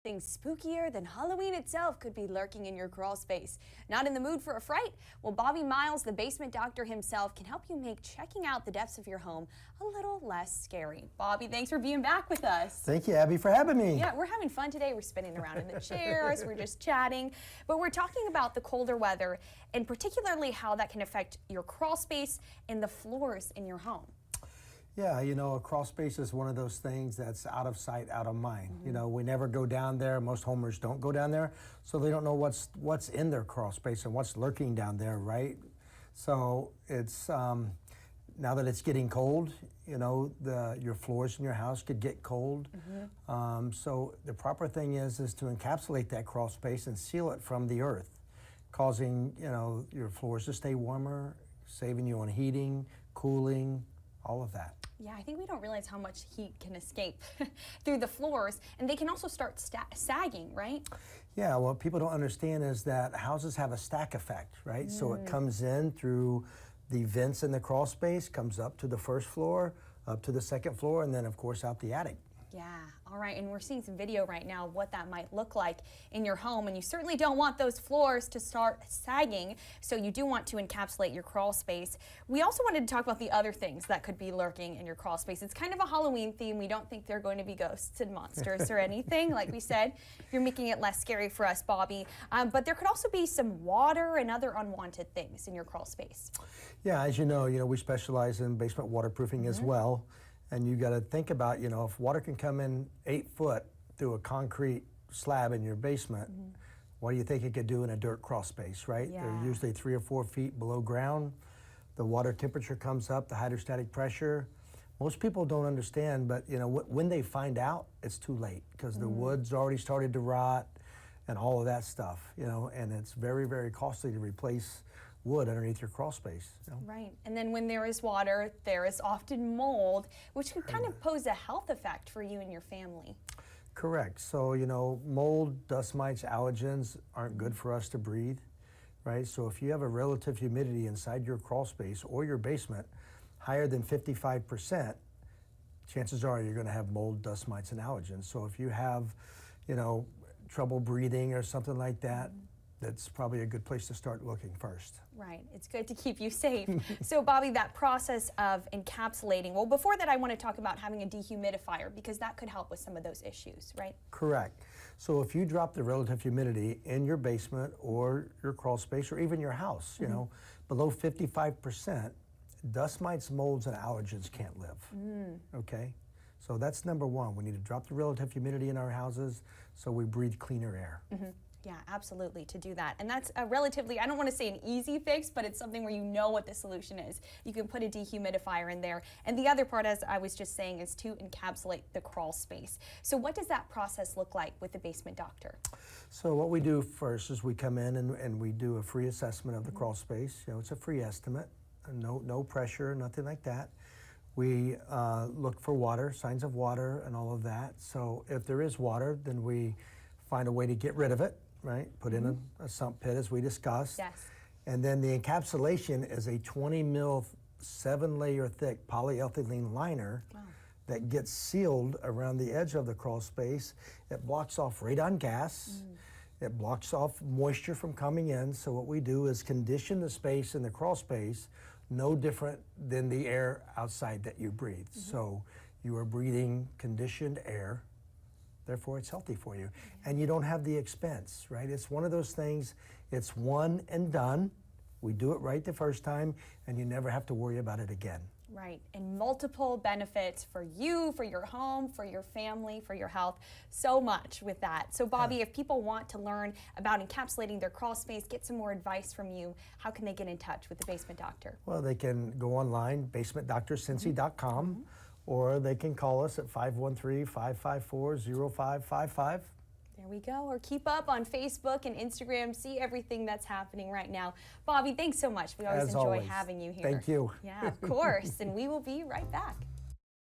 something spookier than Halloween itself could be lurking in your crawl space. Not in the mood for a fright? Well, Bobby Miles, the basement doctor himself, can help you make checking out the depths of your home a little less scary. Bobby, thanks for being back with us. Thank you, Abby, for having me. Yeah, we're having fun today. We're spinning around in the chairs, we're just chatting, but we're talking about the colder weather and particularly how that can affect your crawl space and the floors in your home. Yeah, you know, a crawl space is one of those things that's out of sight, out of mind. You know, we never go down there. Most homers don't go down there, so they don't know what's in their crawl space and what's lurking down there, right? So it's now that it's getting cold, you know, your floors in your house could get cold. So the proper thing is to encapsulate that crawl space and seal it from the earth, causing, you know, your floors to stay warmer, saving you on heating, cooling, all of that. Yeah, I think we don't realize how much heat can escape through the floors, and they can also start sagging, right? Yeah, what people don't understand is that houses have a stack effect, right? So it comes in through the vents in the crawl space, comes up to the first floor, up to the second floor, and then of course out the attic. Yeah, all right, and we're seeing some video right now of what that might look like in your home, and you certainly don't want those floors to start sagging, so you do want to encapsulate your crawl space. We also wanted to talk about the other things that could be lurking in your crawl space. It's kind of a Halloween theme. We don't think they're going to be ghosts and monsters or anything. Like we said, you're making it less scary for us, Bobby, but there could also be some water and other unwanted things in your crawl space. Yeah, as you know, we specialize in basement waterproofing as well. And you got to think about, you know, if water can come in 8 foot through a concrete slab in your basement, what do you think it could do in a dirt crawl space, right? Yeah. They're usually 3 or 4 feet below ground. The water temperature comes up, the hydrostatic pressure. Most people don't understand, but you know, when they find out, it's too late because the wood's already started to rot and all of that stuff, you know, and it's very, very costly to replace wood underneath your crawl space. You know? Right, and then when there is water, there is often mold, which could kind of pose a health effect for you and your family. Correct. So, you know, mold, dust mites, allergens aren't good for us to breathe, right? So if you have a relative humidity inside your crawl space or your basement higher than 55%, chances are you're going to have mold, dust mites, and allergens. So if you have, you know, trouble breathing or something like that, that's probably a good place to start looking first. Right, it's good to keep you safe. So Bobby, that process of encapsulating, well, before that I want to talk about having a dehumidifier because that could help with some of those issues, right? Correct. So if you drop the relative humidity in your basement or your crawl space or even your house, you know, below 55%, dust mites, molds, and allergens can't live, okay? So that's number one. We need to drop the relative humidity in our houses so we breathe cleaner air. Yeah, absolutely, to do that. And that's a relatively, I don't want to say an easy fix, but it's something where you know what the solution is. You can put a dehumidifier in there. And the other part, as I was just saying, is to encapsulate the crawl space. So what does that process look like with the basement doctor? So what we do first is we come in and we do a free assessment of the crawl space. You know, it's a free estimate, no pressure, nothing like that. We look for water, signs of water and all of that. So if there is water, then we find a way to get rid of it. Right, put in a sump pit as we discussed. Yes. And then the encapsulation is a 20 mil, 7-layer thick polyethylene liner that gets sealed around the edge of the crawl space. It blocks off radon gas. It blocks off moisture from coming in. So what we do is condition the space in the crawl space no different than the air outside that you breathe. So you are breathing conditioned air. Therefore, it's healthy for you. And you don't have the expense, right? It's one of those things, it's one and done. We do it right the first time, and you never have to worry about it again. Right, and multiple benefits for you, for your home, for your family, for your health, so much with that. So Bobby, if people want to learn about encapsulating their crawl space, get some more advice from you, how can they get in touch with the basement doctor? Well, they can go online, basementdoctorcincy.com. Or they can call us at 513-554-0555. There we go. Or keep up on Facebook and Instagram. See everything that's happening right now. Bobby, thanks so much. We always enjoy having you here. Thank you. Yeah, of course. And we will be right back.